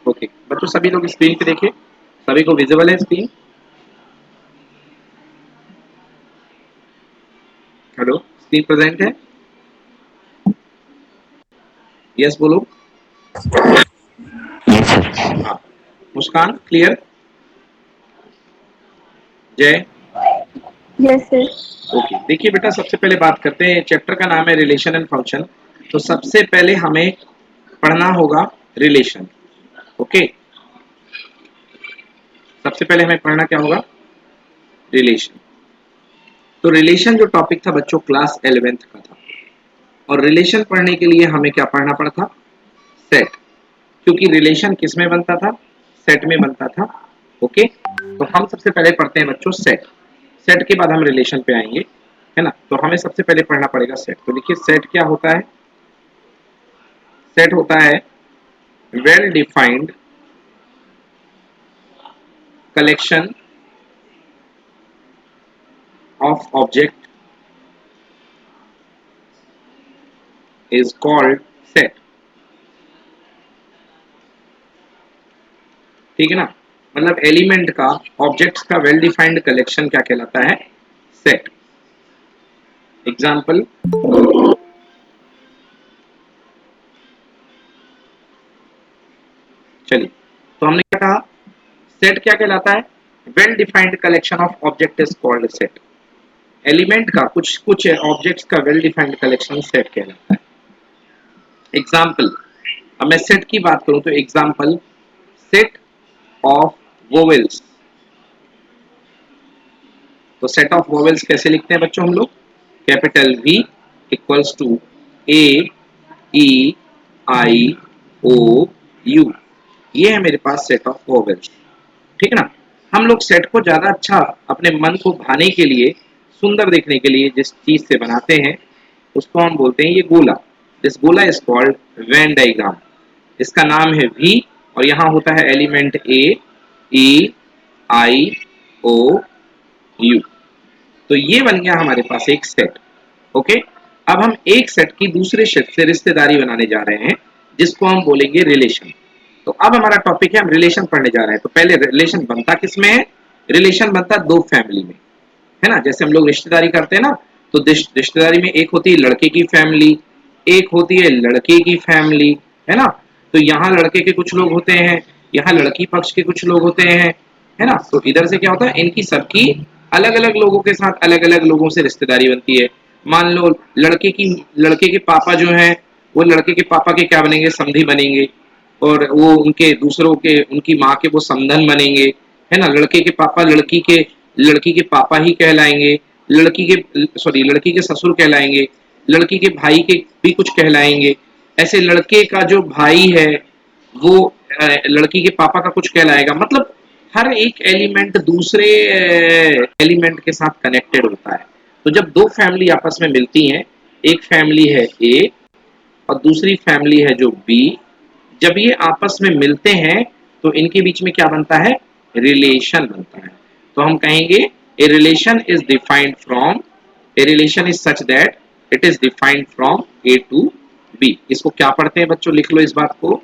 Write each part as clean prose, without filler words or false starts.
Okay बच्चों, सभी लोग स्क्रीन पे देखिए, सभी को विजिबल है स्क्रीन? हेलो, स्क्रीन प्रेजेंट है? यस बोलो। Yes sir. हाँ, मुस्कान क्लियर? जय? Yes sir. ओके, देखिए बेटा, सबसे पहले बात करते हैं, चैप्टर का नाम है रिलेशन एंड फंक्शन। तो सबसे पहले हमें पढ़ना होगा रिलेशन। ओके, सबसे पहले हमें पढ़ना क्या होगा? रिलेशन। तो रिलेशन जो टॉपिक था बच्चों क्लास 11th का था, और रिलेशन पढ़ने के लिए हमें क्या पढ़ना पड़ा था? सेट। क्योंकि रिलेशन किस में बनता था? सेट में बनता था। ओके, तो हम सबसे पहले पढ़ते हैं बच्चों सेट। सेट के बाद हम रिलेशन पे आएंगे, है ना? तो हमें सबसे पहले पढ़ना पड़ेगा सेट। तो देखिए सेट क्या होता है? सेट होता है well defined collection of object is called set. ठीक है ना? मतलब एलिमेंट का, ऑब्जेक्ट्स का वेल डिफाइंड कलेक्शन क्या कहलाता है? सेट। एग्जाम्पल, चलिए, तो हमने क्या कहा? सेट क्या कहलाता है? Well defined collection of object is called set. Element का, कुछ कुछ ऑब्जेक्ट्स का वेल डिफाइंड कलेक्शन सेट कहलाता है। एग्जाम्पल, अब मैं सेट की बात करूं तो एग्जाम्पल, सेट ऑफ वोवेल्स। तो सेट ऑफ वोवेल्स कैसे लिखते हैं बच्चों हम लोग? Capital V equals to A E I O U. ये है मेरे पास सेट ऑफ वोवेल्स। ठीक है ना? हम लोग सेट को ज्यादा अच्छा, अपने मन को भाने के लिए, सुंदर देखने के लिए जिस चीज से बनाते हैं उसको हम बोलते हैं ये गोला। दिस गोला इज कॉल्ड वेन डायग्राम। इसका नाम है वी, और यहाँ होता है element A E I O you. तो ये बन गया हमारे पास एक सेट। ओके, अब हम एक सेट की दूसरे सेट से रिश्तेदारी बनाने जा रहे हैं, जिसको हम बोलेंगे रिलेशन। तो अब हमारा टॉपिक है, हम रिलेशन पढ़ने जा रहे हैं। तो पहले रिलेशन बनता किसमें है? रिलेशन बनता दो फैमिली में, है ना? जैसे हम लोग रिश्तेदारी करते हैं ना, तो रिश्तेदारी में एक होती है लड़के की फैमिली, एक होती है लड़के की फैमिली, है ना? तो यहाँ लड़के के कुछ लोग होते हैं, यहाँ लड़की पक्ष के कुछ लोग होते हैं, है ना? तो इधर से क्या होता है, इनकी सबकी अलग अलग लोगों के साथ अलग अलग लोगों से रिश्तेदारी बनती है। मान लो लड़के के पापा जो हैं, वो लड़के के पापा के क्या बनेंगे? समधी बनेंगे। और वो उनके दूसरों के, उनकी माँ के वो समधन बनेंगे, है ना? लड़के के पापा लड़की के पापा ही कहलाएंगे, लड़की के ससुर कहलाएंगे, लड़की के भाई के भी कुछ कहलाएंगे। ऐसे लड़के का जो भाई है वो लड़की के पापा का कुछ कहलाएगा। मतलब हर एक एलिमेंट दूसरे एलिमेंट के साथ कनेक्टेड होता है। तो जब दो फैमिली आपस में मिलती हैं, एक फैमिली है ए और दूसरी फैमिली है जो बी, जब ये आपस में मिलते हैं तो इनके बीच में क्या बनता है? रिलेशन बनता है। तो हम कहेंगे a relation is defined from, a relation is such that it is defined from A to B. इसको क्या पढ़ते हैं बच्चों? लिख लो इस बात को।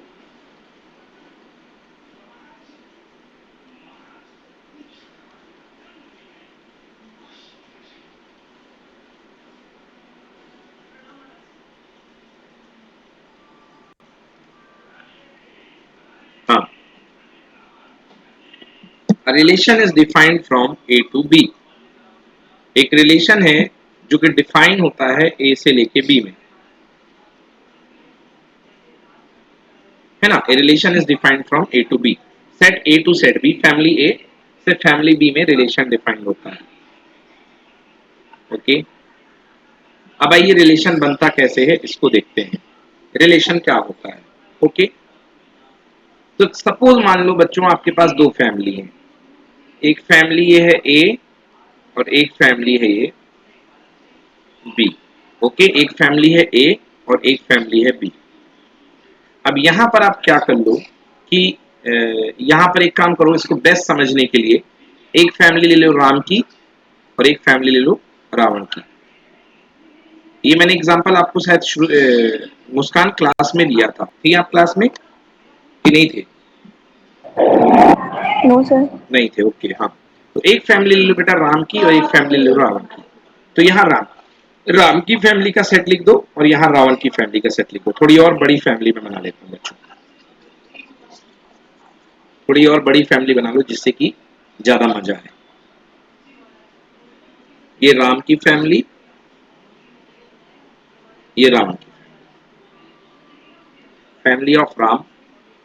हाँ, relation is defined from A to B. एक रिलेशन है जो कि डिफाइन होता है ए से लेके बी में, है ना? A relation is defined from A to B. Set A to set B, family A से फैमिली बी में रिलेशन डिफाइंड होता है। ओके, अब आइए रिलेशन बनता कैसे है इसको देखते हैं। रिलेशन क्या होता है? ओके, तो सपोज मान लो बच्चों आपके पास दो फैमिली है, एक फैमिली ये है ए और एक फैमिली है ये बी। ओके, एक फैमिली है ए और एक फैमिली है बी। अब यहां पर आप क्या कर लो कि यहां पर एक काम करो, इसको बेस्ट समझने के लिए एक फैमिली ले लो राम की और एक फैमिली ले लो रावण की। ये मैंने एग्जांपल आपको शायद मुस्कान क्लास में दिया था, थी आप क्लास में कि नहीं थे? No sir. नहीं थे, ओके हाँ। तो एक फैमिली ले लो बेटा राम की और एक फैमिली ले लो रावण की। तो यहाँ राम राम की फैमिली का सेट लिख दो और यहाँ रावण की फैमिली का सेट लिख दो। थोड़ी और बड़ी फैमिली में बना लेता हूँ बच्चों, थोड़ी और बड़ी फैमिली बना लो जिससे कि ज्यादा मजा आए। ये राम की फैमिली, ये रावण की family of Ram,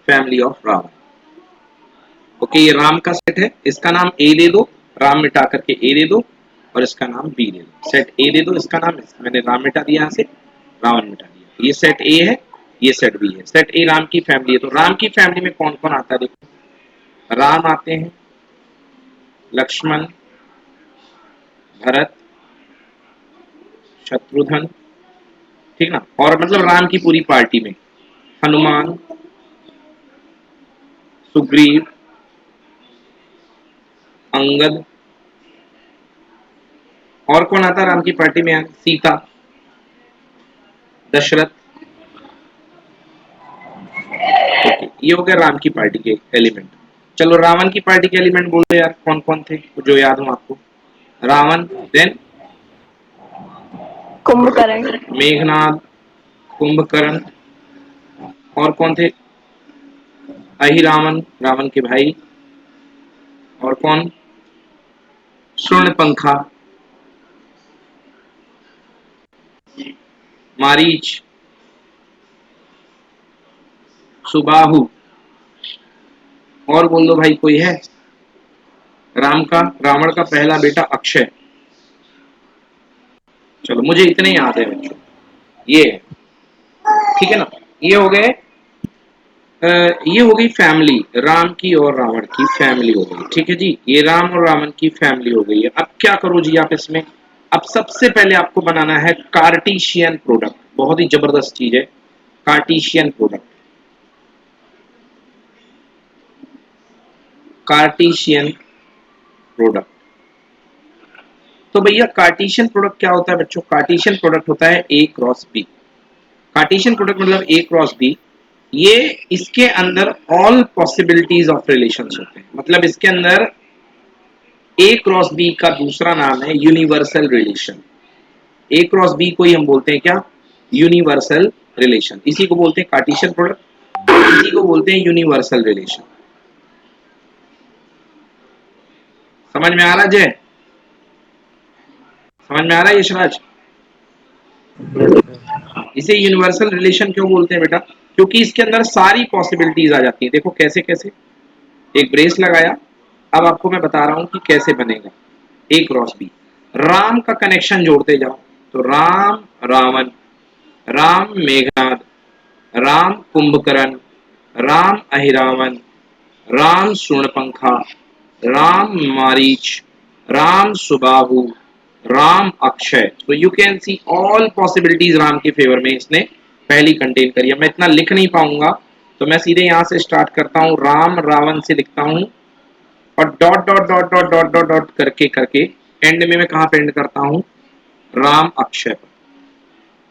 family of Ravan. Okay, ये राम का सेट है, इसका नाम ए दे दो, राम मिटा करके ए दे दो, और इसका नाम बी दे दो। सेट ए दे दो, इसका नाम मैंने राम मिटा दिया यहाँ से, रावण मिटा दिया। ये सेट ए है, ये सेट बी है। सेट ए राम की फैमिली है, तो राम की फैमिली में कौन कौन आता है देखो। राम आते हैं, लक्ष्मण, भरत, शत्रुघ्न, ठीक ना, और मतलब राम की पूरी पार्टी में हनुमान, सुग्रीव, अंगद, और कौन आता है राम की पार्टी में, सीता, दशरथ। ओके, ये हो गया राम की पार्टी के एलिमेंट। चलो रावण की पार्टी के एलिमेंट बोलो यार, कौन कौन थे जो याद हो आपको। रावण, देन कुंभकर्ण। मेघनाद, कुंभकर्ण, और कौन थे, अहिरावण, रावण के भाई, और कौन, शूर्णपंखा, मारीच, सुबाहु, और बोल दो भाई कोई है। राम का, रावण का पहला बेटा अक्षय। चलो मुझे इतने याद है बच्चों, ये है, ठीक है ना। ये हो गए, ये हो गई फैमिली राम की और रावण की फैमिली हो गई, ठीक है जी। ये राम और रावण की फैमिली हो गई है। अब क्या करो जी आप इसमें, अब सबसे पहले आपको बनाना है कार्टेशियन प्रोडक्ट। बहुत ही जबरदस्त चीज है कार्टेशियन प्रोडक्ट। कार्टेशियन प्रोडक्ट, तो भैया कार्टेशियन प्रोडक्ट क्या होता है बच्चों। कार्टेशियन प्रोडक्ट होता है ए क्रॉस बी। कार्टेशियन प्रोडक्ट मतलब ए क्रॉस बी। ये इसके अंदर ऑल पॉसिबिलिटीज ऑफ रिलेशंस होते हैं, मतलब इसके अंदर ए क्रॉस बी का दूसरा नाम है यूनिवर्सल रिलेशन। ए क्रॉस बी को ही हम बोलते हैं क्या, यूनिवर्सल रिलेशन। इसी को बोलते हैं कार्टेशियन प्रोडक्ट, इसी को बोलते हैं यूनिवर्सल रिलेशन। समझ में आ रहा जय, समझ में आ रहा है यशराज। Yes sir. इसे यूनिवर्सल रिलेशन क्यों बोलते हैं बेटा, क्योंकि इसके अंदर सारी पॉसिबिलिटीज आ जाती है। देखो कैसे कैसे, एक ब्रेस लगाया, अब आपको मैं बता रहा हूं कि कैसे बनेगा ए क्रॉस बी। राम का कनेक्शन जोड़ते जाओ, तो राम रावण, राम मेघनाद, राम कुंभकर्ण, राम अहिरावण, राम शूर्णपंखा, राम मारीच, राम सुबाहु, राम अक्षय। तो you can see all possibilities Ram के फेवर में इसने पहली कंटेन करी है। मैं इतना लिख नहीं पाऊंगा, तो मैं सीधे यहां से स्टार्ट करता हूं, राम रावण से लिखता हूं, और dot dot dot dot dot dot dot करके करके एंड में मैं कहां पे एंड करता हूं, राम अक्षय पर।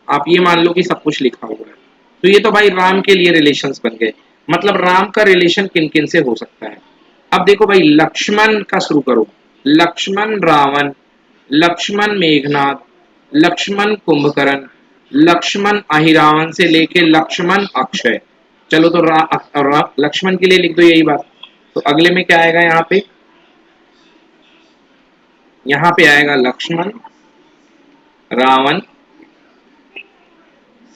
आप ये मान लो कि सब कुछ लिखा हुआ है। तो ये तो भाई राम के लिए रिलेशंस बन गए। मतलब राम का रिलेशन किन किन से हो सकता है। अब देखो भाई, लक्ष्मण का शुरू करो, लक्ष्मण रावण, लक्ष्मण मेघनाद, लक्ष्मण कुंभकर्ण, लक्ष्मण अहिरावण से लेके लक्ष्मण अक्षय। चलो तो लक्ष्मण के लिए लिख दो यही बात। तो अगले में क्या आएगा यहाँ पे, यहाँ पे आएगा लक्ष्मण रावण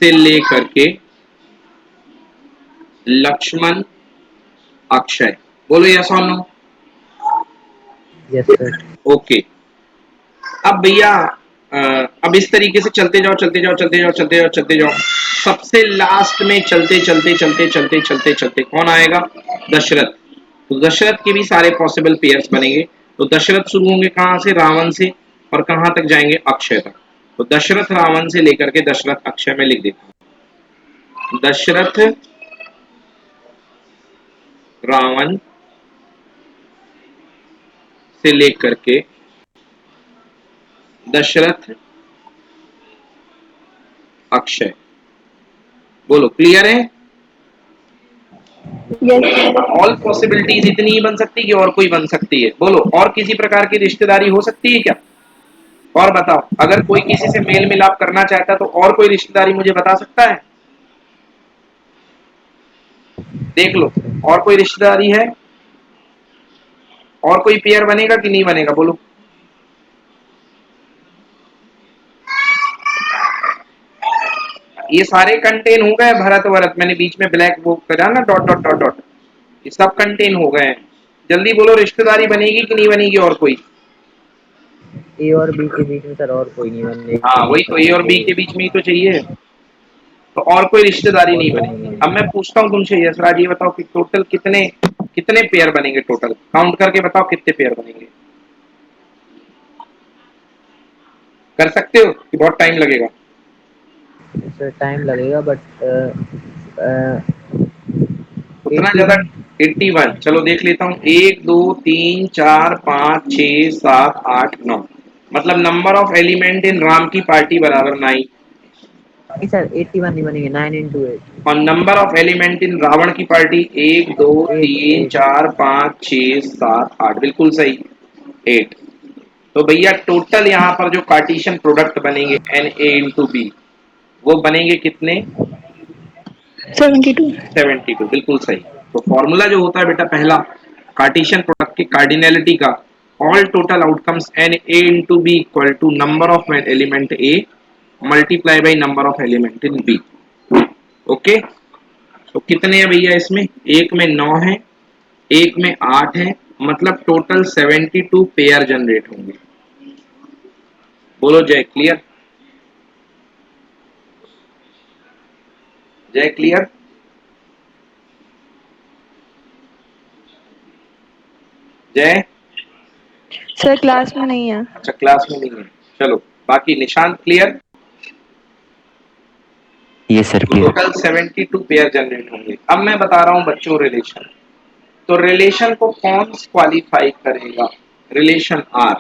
से लेकर के लक्ष्मण अक्षय। बोलो यस और नो। Yes sir. ओके, अब भैया अब इस तरीके से चलते जाओ चलते जाओ चलते जाओ चलते जाओ चलते जाओ। सबसे लास्ट में चलते चलते चलते चलते चलते चलते कौन आएगा, दशरथ। तो दशरथ के भी सारे पॉसिबल पेयर्स बनेंगे। तो दशरथ शुरू होंगे कहाँ से, रावण से, और कहाँ तक जाएंगे, अक्षय तक। तो दशरथ रावण से लेकर के दशरथ अक्षय में लिख देता हूँ। दशरथ रावण से लेकर के दशरथ अक्षय। बोलो क्लियर है। Yes. ऑल पॉसिबिलिटीज इतनी ही बन सकती है कि और कोई बन सकती है? बोलो, और किसी प्रकार की रिश्तेदारी हो सकती है क्या? और बताओ, अगर कोई किसी से मेल मिलाप करना चाहता है तो और कोई रिश्तेदारी मुझे बता सकता है? देख लो, और कोई रिश्तेदारी है? और कोई पेयर बनेगा कि नहीं बनेगा? बोलो। ये सारे कंटेन हो गए भरत वरत, मैंने बीच में ब्लैक वो करा ना, डॉट डॉट डॉट डॉट, ये सब कंटेन हो गए हैं। जल्दी बोलो, रिश्तेदारी बनेगी कि नहीं बनेगी और कोई? ए और बी के बीच में सर और कोई नहीं हाँ बनेगी, वही तो, ए और बी के बीच में ही तो चाहिए, तो और कोई रिश्तेदारी और नहीं कोई नहीं बनेगी। अब बनेगी। मैं पूछता हूँ तुमसे यशराज, ये बताओ कि टोटल कितने कितने पेयर बनेंगे? टोटल काउंट करके बताओ कितने पेयर बनेंगे। कर सकते हो कि बहुत टाइम लगेगा? सर टाइम लगेगा बट उतना ज्यादा? 81। 81? चलो देख लेता हूँ, 1 2 3 4 5 6 7 8 9, मतलब नंबर ऑफ एलिमेंट इन राम की पार्टी बराबर 9, नहीं सर 81 नहीं बनेंगे, 9 into 8। और number of element in Ravan की पार्टी 8 8। 1 2 3 4 5 6 7 8, बिल्कुल सही, 8। तो भैया टोटल यहाँ पर जो कार्टेशियन प्रोडक्ट बनेंगे एन ए इंटू बी, वो बनेंगे कितने? 72. 72, बिल्कुल सही। तो फॉर्मूला जो होता है बेटा पहला, कार्टेशियन प्रोडक्ट की कार्डिनलिटी का, all total outcomes N A into B equal to number of element A multiply by number of element in B. Okay, तो कितने हैं भैया इसमें? एक में 9 है, एक में 8 है, मतलब टोटल 72 पेयर जनरेट होंगे। बोलो जय, क्लियर? जय क्लियर? जय? सर क्लास में नहीं है। अच्छा क्लास में नहीं है, चलो बाकी निशांत क्लियर? ये sir clear. Total 72 pair generate होंगे। अब मैं बता रहा हूं बच्चों रिलेशन, तो रिलेशन को कौन क्वालिफाई करेगा? Relation R.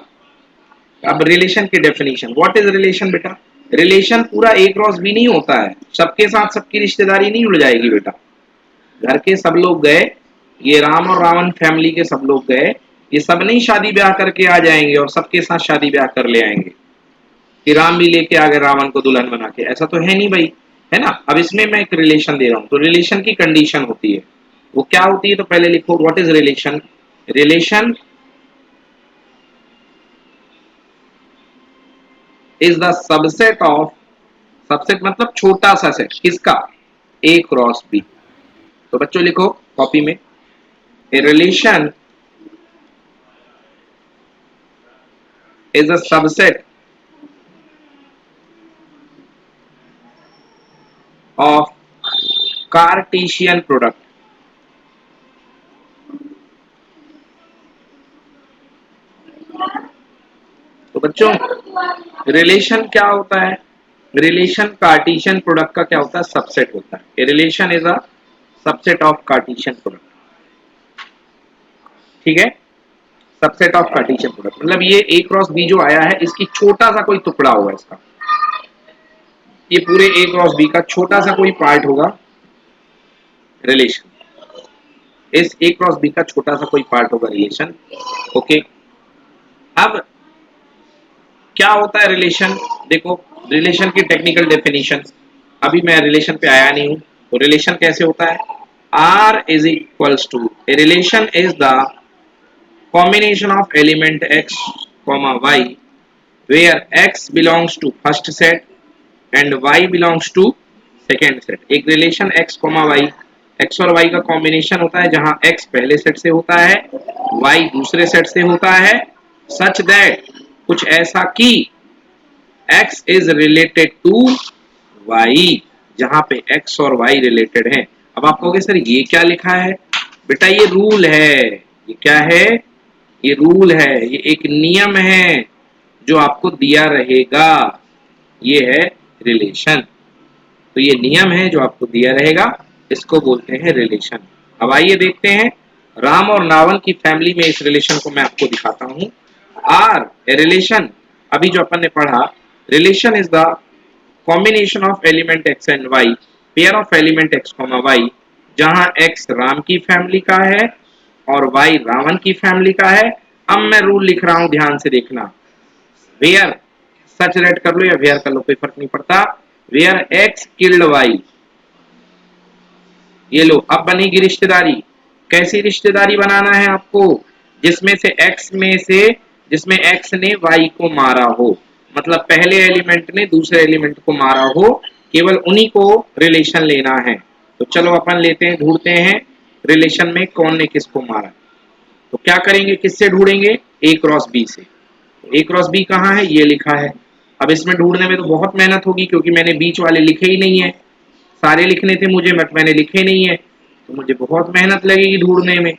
अब रिलेशन की डेफिनेशन, व्हाट इज रिलेशन बेटा? रिलेशन पूरा ए क्रॉस बी नहीं होता है, सबके साथ सबकी रिश्तेदारी नहीं जुड़ जाएगी बेटा। घर के सब लोग गए, ये राम और रावण फैमिली के सब लोग गए, ये सब नहीं शादी ब्याह करके आ जाएंगे और सबके साथ शादी ब्याह कर ले आएंगे कि राम भी लेके आ गए रावण को दुल्हन बना के, ऐसा तो है नहीं भाई, है ना? अब इसमें मैं एक रिलेशन दे रहा हूं, तो रिलेशन की कंडीशन होती है, वो क्या होती है? तो पहले लिखो what is relation. Relation is the subset of, subset मतलब छोटा सा सेट, किसका? A cross B. तो बच्चों लिखो कॉपी में, a relation is a subset of cartesian product. तो बच्चों रिलेशन क्या होता है? रिलेशन कार्टेशियन प्रोडक्ट का क्या होता है? सबसेट होता है। Relation is a subset of cartesian product, ठीक है? सबसेट ऑफ कार्टेशियन प्रोडक्ट मतलब ये ए क्रॉस बी जो आया है, इसकी छोटा सा कोई टुकड़ा होगा इसका, ये पूरे ए क्रॉस बी का छोटा सा कोई पार्ट होगा रिलेशन, इस ए क्रॉस बी का छोटा सा कोई पार्ट होगा रिलेशन। ओके, अब क्या होता है रिलेशन? देखो रिलेशन की टेक्निकल डेफिनेशन, अभी मैं रिलेशन पे आया नहीं हूं, तो रिलेशन कैसे होता है? R is equals to, A relation is the combination of element x comma y where x belongs to first set and y belongs to second set। एक relation x comma y, x और y का combination होता है जहां x पहले set से होता है, y दूसरे सेट से होता है, सच दैट कुछ ऐसा कि x is related to y, जहां पे x और y रिलेटेड हैं। अब आप कहोगे सर ये क्या लिखा है? बेटा ये रूल है। ये क्या है? ये रूल है, ये एक नियम है जो आपको दिया रहेगा, ये है रिलेशन। तो ये नियम है जो आपको दिया रहेगा, इसको बोलते हैं रिलेशन। अब आइए देखते हैं राम और रावण की फैमिली में इस रिलेशन को मैं आपको दिखाता हूं। आर ए रिलेशन, अभी जो अपन ने पढ़ा, relation is the combination of element x and y, pair of element x comma y, जहां x राम की फैमिली का है और y रावण की फैमिली का है। अब मैं रूल लिख रहा हूं, ध्यान से देखना। वेयर, सच रेड कर लो या वेयर कर लो, कोई फर्क नहीं पड़ता। वेयर x किल्ड y, ये लो अब बनेगी रिश्तेदारी। कैसी रिश्तेदारी बनाना है आपको? जिसमें से x में से, जिसमें x ने y को मारा हो, मतलब पहले एलिमेंट ने दूसरे एलिमेंट को मारा हो, केवल उन्हीं को रिलेशन लेना है। तो चलो अपन लेते हैं, ढूंढते हैं रिलेशन में कौन ने किसको मारा। तो क्या करेंगे, किससे ढूंढेंगे? a क्रॉस b से। a क्रॉस b कहाँ है? ये लिखा है। अब इसमें ढूंढने में तो बहुत मेहनत होगी, क्योंकि मैंने बीच वाले लिखे ही नहीं है। सारे लिखने थे मुझे, बट मैंने लिखे नहीं है, तो मुझे बहुत मेहनत लगेगी ढूंढने में।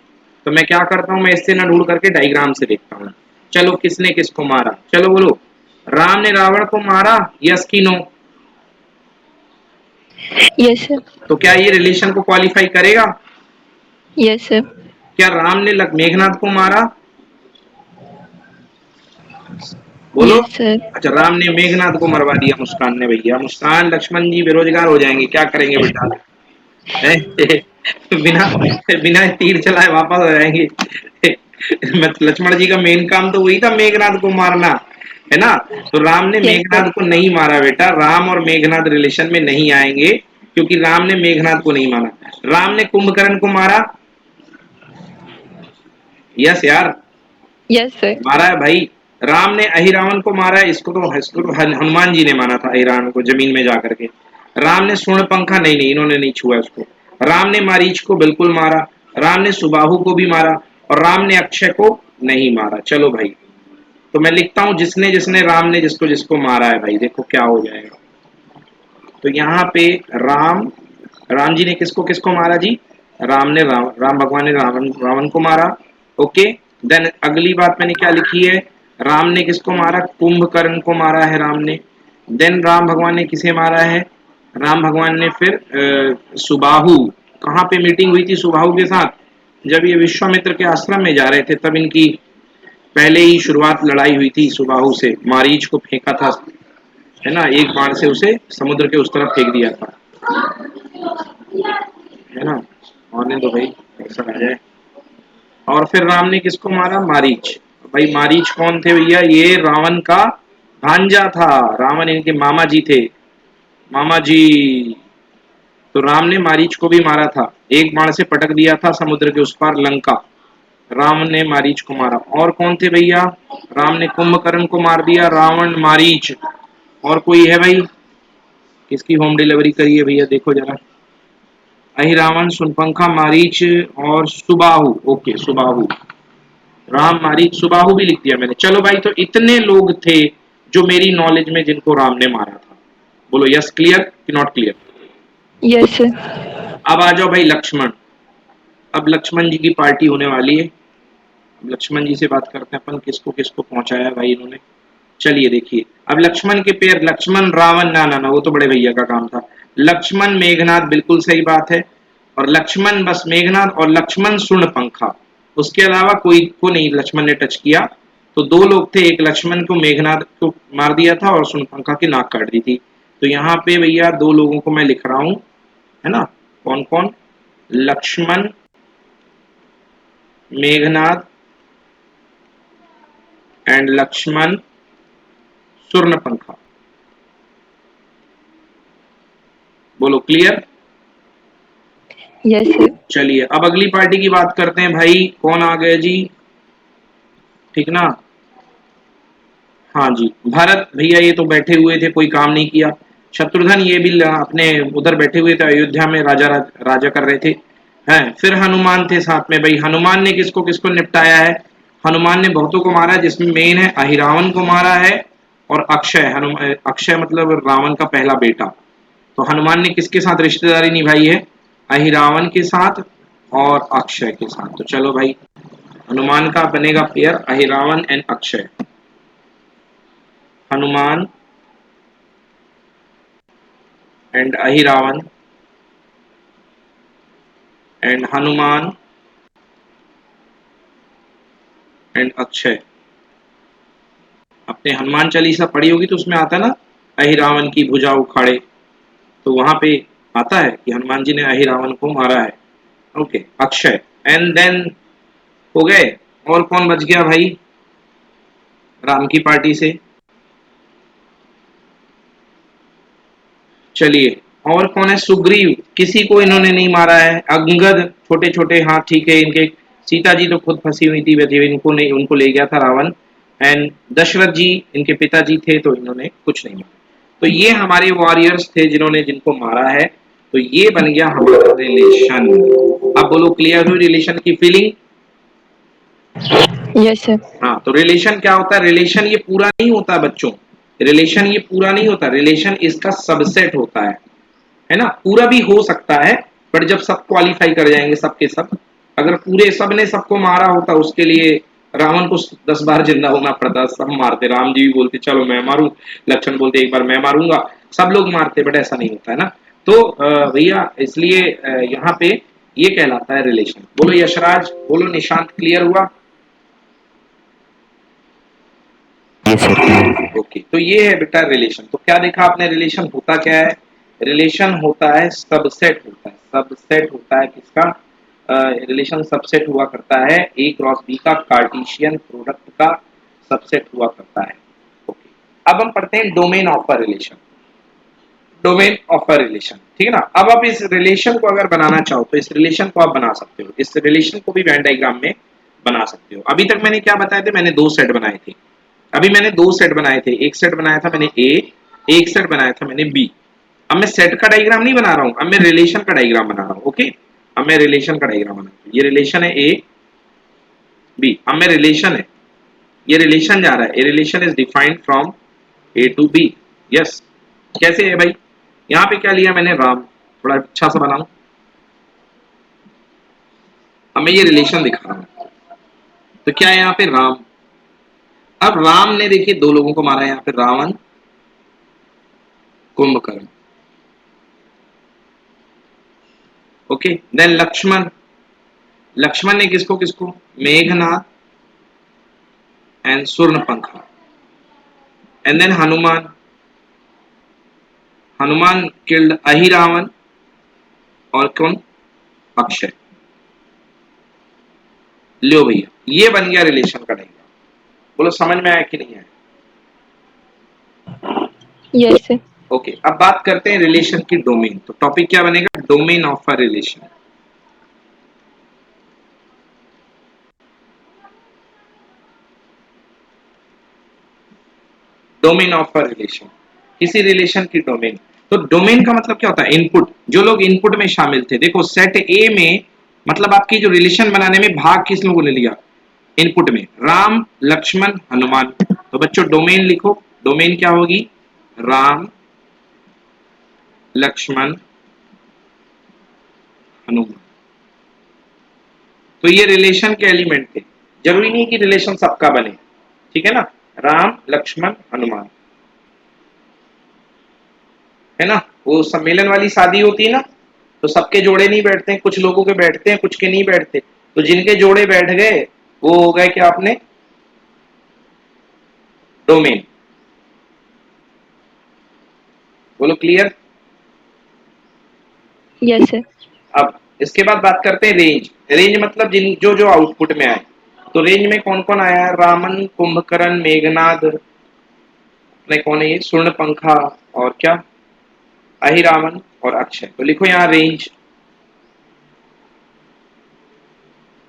तो मैं क्या करता हूँ, मैं इससे ना ढूंढ करके डायग्राम से देखता हूँ। चलो किसने किसको मारा, चलो बोलो। राम ने रावण को मारा, यस की नो? Yes sir. तो क्या ये रिलेशन को क्वालिफाई करेगा? Yes sir. क्या राम ने मेघनाथ को मारा? बोलो। Yes sir. अच्छा, राम ने मेघनाथ को मरवा दिया मुस्कान ने। भैया मुस्कान, लक्ष्मण जी बेरोजगार हो जाएंगे, क्या करेंगे बेटा? बिना बिना तीर चलाए वापस आ जाएंगे। लक्ष्मण जी का मेन काम तो वही था, मेघनाथ को मारना, है ना? तो राम ने यस सर। मेघनाथ को नहीं मारा बेटा। राम और मेघनाथ रिलेशन में नहीं आएंगे, क्योंकि राम ने मेघनाथ को नहीं मारा। राम ने कुंभकर्ण को मारा, यस यार, यस सर। मारा है भाई। राम ने अहिरावण को मारा है, इसको तो हनुमान जी ने मारा था अहिरावण को जमीन में जाकर के। राम ने सूर्यपंखा, नहीं नहीं, इन्होंने नहीं छुआ उसको। राम ने मारीच को बिल्कुल मारा। राम ने सुबाहु को भी मारा, और राम ने अक्षय को नहीं मारा। चलो भाई, तो मैं लिखता हूं जिसने जिसने राम ने जिसको जिसको मारा है। भाई देखो क्या हो जाएगा। तो यहाँ पे राम, राम जी ने किसको किसको मारा जी? राम ने राम भगवान ने रावण को मारा। ओके, देन अगली बात मैंने क्या लिखी है? राम ने किसको मारा? कुंभकर्ण को मारा है राम ने। देन राम भगवान ने किसे मारा है? राम भगवान ने फिर सुबाहु, कहाँ पे मीटिंग हुई थी सुबाहु के साथ? जब ये विश्वामित्र के आश्रम में जा रहे थे, तब इनकी पहले ही शुरुआत लड़ाई हुई थी सुबाहु से। मारीच को फेंका था, है ना, एक बाण से उसे समुद्र के उस तरफ फेंक दिया था, है ना? आने दो भाई, ऐसा आ जाए। और फिर राम ने किसको मारा? मारीच। भाई मारीच कौन थे भैया? ये रावण का भांजा था। रावण इनके मामा जी थे, मामा जी। तो राम ने मारीच को भी मारा था, एक बाण से पटक दिया था समुद्र के उस पार लंका। राम ने मारीच को मारा। और कौन थे भैया? राम ने कुंभकर्ण को मार दिया, रावण, मारीच। और कोई है भाई? किसकी होम डिलीवरी करी है भैया, देखो जरा। अहिरावण, सुनपंखा, मारीच और सुबाहु। ओके, सुबाहु। राम, मारीच, सुबाहु भी लिख दिया मैंने। चलो भाई, तो इतने लोग थे जो मेरी नॉलेज में जिनको राम ने मारा था। बोलो यस क्लियर कि नॉट क्लियर? Yes sir. अब आ जाओ भाई लक्ष्मण। अब लक्ष्मण जी की पार्टी होने वाली है। अब लक्ष्मण जी से बात करते हैं अपन, किसको किसको पहुंचाया भाई इन्होंने। चलिए देखिए, अब लक्ष्मण के पेयर, लक्ष्मण रावण, ना ना ना, वो तो बड़े भैया का काम था। लक्ष्मण मेघनाथ, बिल्कुल सही बात है। और लक्ष्मण बस मेघनाथ, और लक्ष्मण सूर्यपंखा, उसके अलावा कोई को नहीं लक्ष्मण ने टच किया। तो दो लोग थे, एक लक्ष्मण को मेघनाथ को मार दिया था, और सूर्यपंखा की नाक काट दी थी। तो यहाँ पे भैया दो लोगों को मैं लिख रहा हूं, है ना? कौन कौन? लक्ष्मण मेघनाथ एंड लक्ष्मण सूर्यपंखा। बोलो क्लियर? Yes sir. चलिए अब अगली पार्टी की बात करते हैं भाई। कौन आ गए जी? ठीक ना? हाँ जी, भरत भैया ये तो बैठे हुए थे, कोई काम नहीं किया। शत्रुघ्न ये भी अपने उधर बैठे हुए थे, अयोध्या में राजा कर रहे थे। हैं, फिर हनुमान थे साथ में। भाई हनुमान ने किसको किसको निपटाया है? हनुमान ने बहुतों को मारा है, जिसमें मेन है अहिरावण को मारा है, और अक्षय। हनुमान, अक्षय मतलब रावण का पहला बेटा। तो हनुमान ने किसके साथ रिश्तेदारी निभाई है? अहिरावण के साथ और अक्षय के साथ। तो चलो भाई, हनुमान का बनेगा pair Ahiravan and Akshay. Hanuman and Ahiravan and Hanuman and Akshay. आपने हनुमान चालीसा पढ़ी होगी, तो उसमें आता है ना, अहिरावण की भुजा उखाड़े। तो वहां पे आता है कि हनुमान जी ने अहिरावण को मारा है। ओके अक्षय एंड देन हो गए। और कौन बच गया भाई राम की पार्टी से? चलिए और कौन है? सुग्रीव, किसी को इन्होंने नहीं मारा है। अंगद, छोटे छोटे, हाँ ठीक है इनके। सीता जी तो खुद फंसी हुई थी वैसे, इनको नहीं, उनको ले गया था रावण। एंड दशरथ जी इनके पिताजी थे तो इन्होंने कुछ नहीं मारा। तो ये हमारे वॉरियर्स थे जिन्होंने जिनको मारा है। तो ये बन गया हमारा रिलेशन। अब बोलो क्लियर हुई रिलेशन की फीलिंग? Yes, sir. हाँ तो रिलेशन क्या होता है? रिलेशन ये पूरा नहीं होता बच्चों, रिलेशन ये पूरा नहीं होता, रिलेशन इसका सबसेट होता है ना। पूरा भी हो सकता है बट जब सब क्वालिफाई कर जाएंगे सबके सब, अगर पूरे सब ने सबको मारा होता उसके लिए रावण को 10 बार जिंदा होना पड़ता। सब मारते, राम जी भी बोलते चलो मैं मारूं, लक्ष्मण बोलते एक बार मैं मारूंगा, सब लोग मारते बट ऐसा नहीं होता है ना। तो भैया इसलिए यहाँ पे ये कहलाता है रिलेशन। बोलो यशराज, बोलो निशांत, क्लियर हुआ? Yes sir clear. ओके तो ये है बेटा रिलेशन। तो क्या देखा आपने, रिलेशन होता क्या है? रिलेशन होता है सबसेट, होता है सबसेट, होता है किसका? रिलेशन सबसेट हुआ करता है ए क्रॉस बी का कार्टेशियन प्रोडक्ट का सबसेट हुआ करता है। ओके अब हम पढ़ते हैं domain of a relation. Domain of a relation, ठीक है ना। अब आप इस रिलेशन को अगर बनाना चाहो तो इस रिलेशन को आप बना सकते हो, इस रिलेशन को भी वेन डायग्राम में बना सकते हो। अभी तक मैंने क्या बताया थे? मैंने दो सेट बनाए थे। अभी मैंने दो सेट बनाए थे, एक सेट बनाया था मैंने ए, एक सेट बनाया था मैंने बी। अब मैं सेट का डायग्राम नहीं बना रहा हूं, अब मैं रिलेशन का डायग्राम बना रहा हूं। ओके अब मैं रिलेशन का डायग्राम बना रहा हूं। ये रिलेशन है ए बी, अब मैं रिलेशन है, ये रिलेशन जा रहा है, a relation is defined from A to B. Yes कैसे है भाई? यहाँ पे क्या लिया मैंने? राम। थोड़ा अच्छा सा बनाऊं, अब मैं ये रिलेशन दिखा रहा हूं। तो क्या है यहाँ पे? राम। अब राम ने देखिए दो लोगों को मारा है यहाँ पे, रावण, कुंभकर्ण। ओके देन लक्ष्मण, लक्ष्मण ने किसको किसको? Meghnath and Shurpanakha. And then Hanuman, Hanuman killed Ahiravan और कौन? अक्षय। लो भैया ये बन गया रिलेशन का डायग्राम। बोलो समझ में आया कि नहीं आया? Yes, sir. ओके अब बात करते हैं रिलेशन की डोमेन। तो टॉपिक क्या बनेगा? Domain of a relation. Domain of a relation, किसी रिलेशन की डोमेन। तो डोमेन का मतलब क्या होता है? इनपुट, जो लोग इनपुट में शामिल थे। देखो सेट ए में मतलब आपकी जो रिलेशन बनाने में भाग किस लोगों ने लिया? इनपुट में राम, लक्ष्मण, हनुमान। तो बच्चों डोमेन लिखो, डोमेन क्या होगी? राम, लक्ष्मण, हनुमान। तो ये रिलेशन के एलिमेंट थे। जरूरी नहीं कि रिलेशन सबका बने, ठीक है ना। राम, लक्ष्मण, हनुमान, है ना। वो सम्मेलन वाली शादी होती है ना, तो सबके जोड़े नहीं बैठते हैं, कुछ लोगों के बैठते हैं, कुछ के नहीं बैठते। तो जिनके जोड़े बैठ गए वो हो गए क्या आपने? डोमेन। बोलो क्लियर? Yes, sir. अब इसके बाद बात करते हैं रेंज। रेंज मतलब जिन जो जो आउटपुट में आए। तो रेंज में कौन कौन आया है? रामन, कुंभकर्ण, मेघनाद, अपने कौन है ये? स्वर्ण पंखा और क्या? अहिरावण और अक्षय। तो लिखो यहाँ रेंज।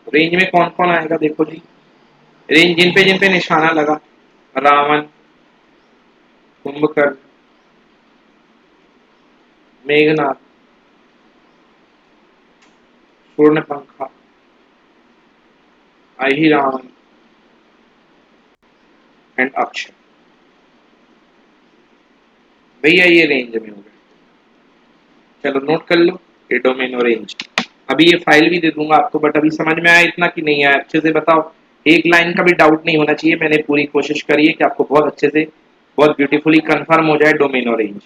रेंज में कौन कौन आएगा देखो जी। रेंज जिन पे निशाना लगा, रावण, कुंभकर्ण, मेघनाद, स्वर्ण पंखा, अहिरावण एंड अक्षय। भैया ये रेंज में हो गए। चलो नोट कर लो ये डोमेन और रेंज। अभी ये फाइल भी दे दूंगा आपको, बट अभी समझ में आया इतना कि नहीं आया अच्छे से बताओ। एक लाइन का भी डाउट नहीं होना चाहिए। मैंने पूरी कोशिश करी है कि आपको बहुत अच्छे से, बहुत ब्यूटीफुली कंफर्म हो जाए डोमेन और रेंज।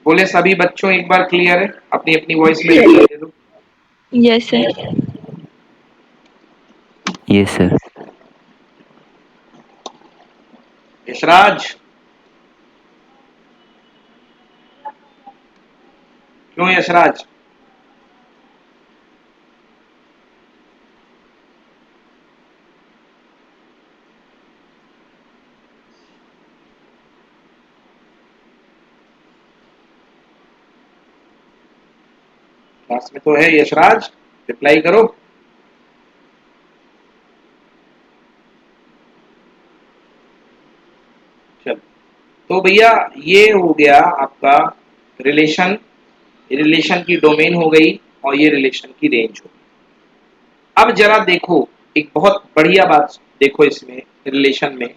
बोले सभी बच्चों एक बार क्लियर है? अपनी अपनी वॉइस में रिप्लाई दे दो। Yes, sir. Yes sir. Yashraj क्यों यशराज? क्लास में तो है यशराज, रिप्लाई करो। चलो, तो भैया ये हो गया आपका रिलेशन, रिलेशन की डोमेन हो गई और ये रिलेशन की रेंज हो गई। अब जरा देखो, एक बहुत बढ़िया बात देखो इसमें रिलेशन में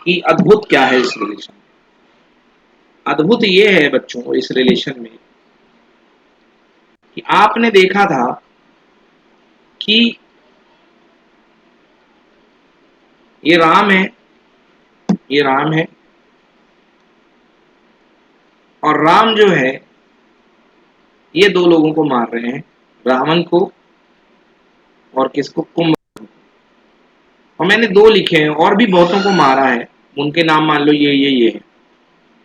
कि अद्भुत क्या है इस रिलेशन में। अद्भुत ये है बच्चों इस रिलेशन में कि आपने देखा था कि ये राम है, ये राम है, और राम जो है ये दो लोगों को मार रहे हैं, रावण को और किसको, कुंभ। और मैंने दो लिखे हैं, और भी बहुतों को मारा है, उनके नाम मान लो ये है।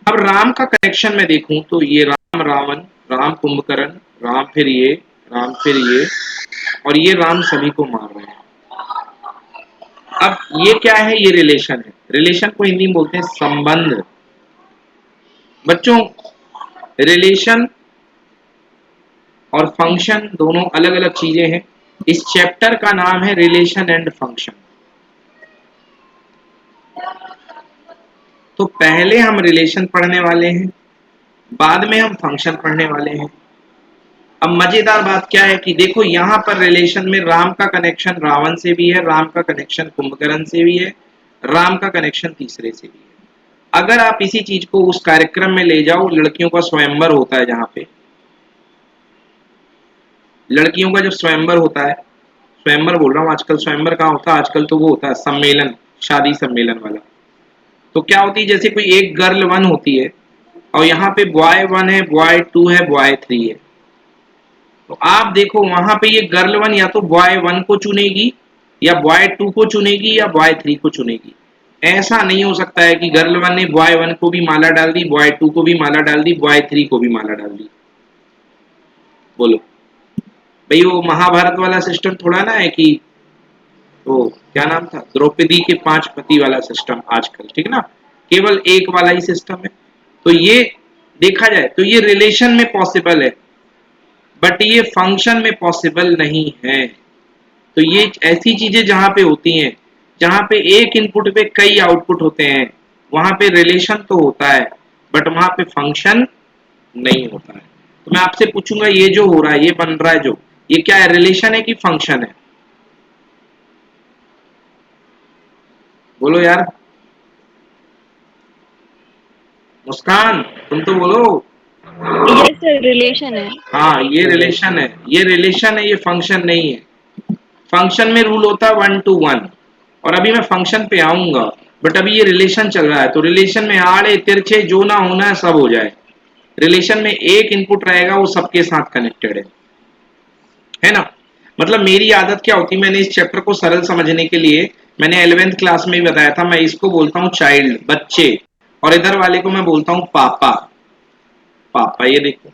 अब राम का कनेक्शन में देखूं तो ये राम रावण, राम कुंभकर्ण, राम फिर ये, राम फिर ये, और ये राम सभी को मार रहे हैं। अब ये क्या है? ये रिलेशन है। रिलेशन को हिंदी में बोलते हैं संबंध। बच्चों, रिलेशन और फंक्शन दोनों अलग अलग चीजें हैं। इस चैप्टर का नाम है रिलेशन एंड फंक्शन। तो पहले हम रिलेशन पढ़ने वाले हैं, बाद में हम फंक्शन पढ़ने वाले हैं। अब मजेदार बात क्या है कि देखो यहां पर रिलेशन में राम का कनेक्शन रावण से भी है, राम का कनेक्शन कुंभकर्ण से भी है, राम का कनेक्शन तीसरे से भी है। अगर आप इसी चीज को उस कार्यक्रम में ले जाओ, लड़कियों का स्वयंवर होता है, जहां पे लड़कियों का जब स्वयंवर होता है, स्वयंवर बोल रहा हूँ, आजकल स्वयंवर कहाँ होता है, आजकल तो वो होता है सम्मेलन, शादी सम्मेलन वाला। तो क्या होती है, जैसे कोई एक गर्ल वन होती है और यहाँ पे बॉय वन है, बॉय टू है, बॉय थ्री है। तो आप देखो वहां पे ये गर्ल वन या तो बॉय वन को चुनेगी, या बॉय टू को चुनेगी, या बॉय थ्री को चुनेगी। ऐसा नहीं हो सकता है कि गर्ल वन ने बॉय वन को भी माला डाल दी, बॉय टू को भी माला डाल दी, बॉय थ्री को भी माला डाल दी। बोलो भाई, वो महाभारत वाला सिस्टम थोड़ा ना है कि तो क्या नाम था, द्रौपदी के 5 पति वाला सिस्टम आजकल, ठीक ना, केवल एक वाला ही सिस्टम है। तो ये देखा जाए तो ये रिलेशन में पॉसिबल है, बट ये फंक्शन में पॉसिबल नहीं है। तो ये ऐसी चीजें जहां पे होती हैं, जहां पे एक इनपुट पे कई आउटपुट होते हैं, वहां पे रिलेशन तो होता है, बट वहां पे फंक्शन नहीं होता है। तो मैं आपसे पूछूंगा, ये जो हो रहा है, ये बन रहा है जो, ये क्या है, रिलेशन है कि फंक्शन है? बोलो यार, मुस्कान, तुम तो बोलो। यस सर, रिलेशन है। हाँ, ये रिलेशन है, ये रिलेशन है, ये फंक्शन नहीं है। फंक्शन में रूल होता है 1 to 1, और अभी मैं फंक्शन पे आऊंगा, बट अभी ये रिलेशन चल रहा है। तो रिलेशन में आड़े तिरछे जो ना होना है सब हो जाए। रिलेशन में एक इनपुट रहेगा, वो सबके साथ कनेक्टेड है ना। मतलब मेरी आदत क्या होती है, मैंने इस चैप्टर को सरल समझने के लिए मैंने 11th क्लास में ही बताया था, मैं इसको बोलता हूँ चाइल्ड, बच्चे, और इधर वाले को मैं बोलता हूँ पापा। पापा, ये देखो,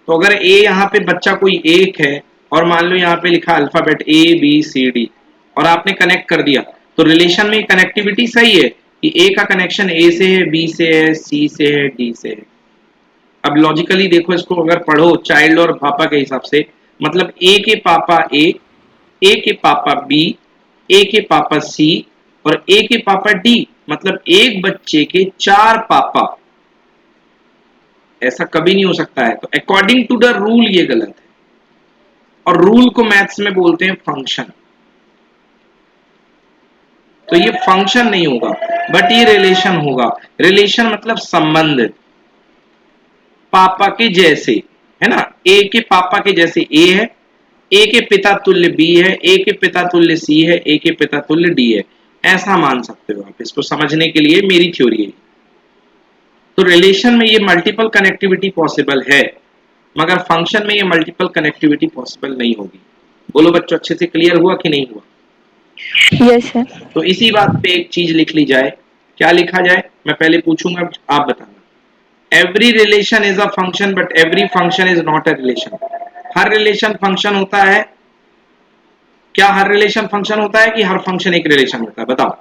तो अगर ए यहाँ पे बच्चा कोई एक है, और मान लो यहाँ पे लिखा alphabet A B C D, और आपने कनेक्ट कर दिया, तो रिलेशन में कनेक्टिविटी सही है कि ए का कनेक्शन ए से है, बी से है, सी से है, डी से है। अब लॉजिकली देखो इसको, अगर पढ़ो चाइल्ड और पापा के हिसाब से, मतलब ए के पापा ए के पापा बी, ए के पापा सी, और ए के पापा डी, मतलब एक बच्चे के 4 पापा। ऐसा कभी नहीं हो सकता है। तो अकॉर्डिंग टू द रूल ये गलत है, और रूल को मैथ्स में बोलते हैं फंक्शन। तो ये फंक्शन नहीं होगा, बट ये रिलेशन होगा। रिलेशन मतलब संबंध, पापा के जैसे, है ना, ए के पापा के जैसे ए है, ए के पिता तुल्य बी है, ए के पिता तुल्य सी है, ए के पिता तुल्य डी है। ऐसा मान सकते हो आप इसको समझने के लिए, मेरी थ्योरी है। तो रिलेशन में ये मल्टीपल कनेक्टिविटी पॉसिबल है, मगर फंक्शन में ये मल्टीपल कनेक्टिविटी पॉसिबल नहीं होगी। बोलो बच्चों, अच्छे से क्लियर हुआ कि नहीं हुआ? Yes sir. तो इसी बात पे एक चीज लिख ली जाए। क्या लिखा जाए, मैं पहले पूछूंगा, आप बताना। Every relation is a function but every function is not a relation. Her relation function होता है क्या? हर रिलेशन फंक्शन होता है कि हर फंक्शन एक रिलेशन होता है? बताओ।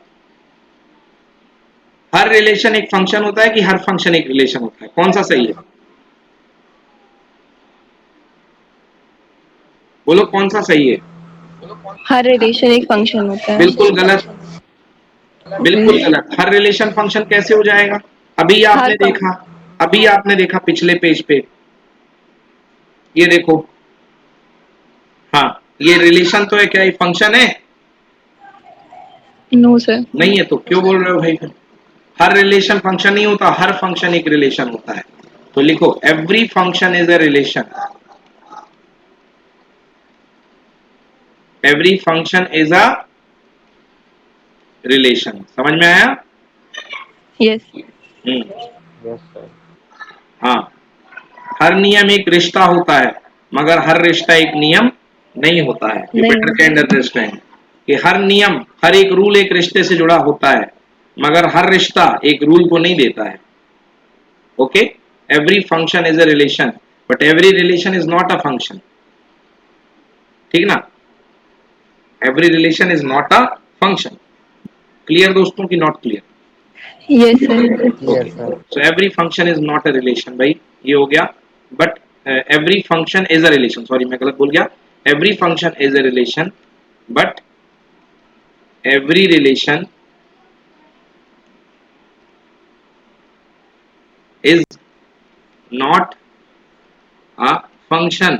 हर रिलेशन एक फंक्शन होता है कि हर फंक्शन एक रिलेशन होता है? कौन सा सही है? बोलो कौन सा सही है? हर रिलेशन एक फंक्शन होता है। बिल्कुल गलत, बिल्कुल गलत। हर रिलेशन फंक्शन कैसे हो जाएगा? अभी हर आपने देखा, अभी आपने देखा पिछले पेज पे, ये देखो, हाँ, ये रिलेशन तो है क्या? ये फंक्शन है? No sir. नहीं है तो क्यों बोल रहे हो भाई फिर? हर रिलेशन फंक्शन नहीं होता, हर फंक्शन एक रिलेशन होता है। तो लिखो every function is a relation, every function is a relation. समझ में आया? यस। Yes sir. हाँ, हर नियम एक रिश्ता होता है मगर हर रिश्ता एक नियम नहीं होता है। ये नहीं बेटर कैन होता। अंडरस्टैंड कि हर नियम, हर एक रूल एक रिश्ते से जुड़ा होता है मगर हर रिश्ता एक रूल को नहीं देता है। Okay, every function is a relation but every relation is not a function. ठीक ना? Every relation is not a function. Clear दोस्तों की not clear? Yes sir. Clear okay, sir. So every function is not a relation भाई, ये हो गया। But every function is a relation, sorry मैं गलत बोल गया। Every function is a relation but every relation is not a function.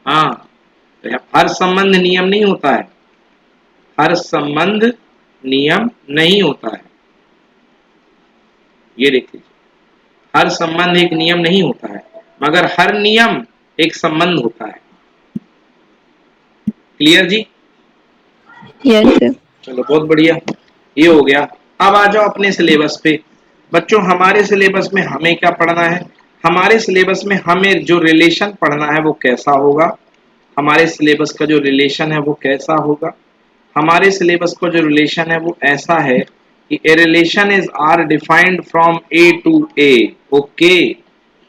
हाँ, तो हर संबंध नियम नहीं होता है, हर संबंध नियम नहीं होता है। ये देखिए, हर संबंध एक नियम नहीं होता है मगर हर नियम एक संबंध होता है। क्लियर जी? Yes sir. चलो बहुत बढ़िया, ये हो गया। अब आ जाओ अपने सिलेबस पे। बच्चों हमारे सिलेबस में हमें क्या पढ़ना है? हमारे सिलेबस में हमें जो रिलेशन पढ़ना है वो कैसा होगा? हमारे सिलेबस का जो रिलेशन है वो कैसा होगा? हमारे सिलेबस का जो रिलेशन है वो ऐसा है कि a relation is R defined from A to A. Okay,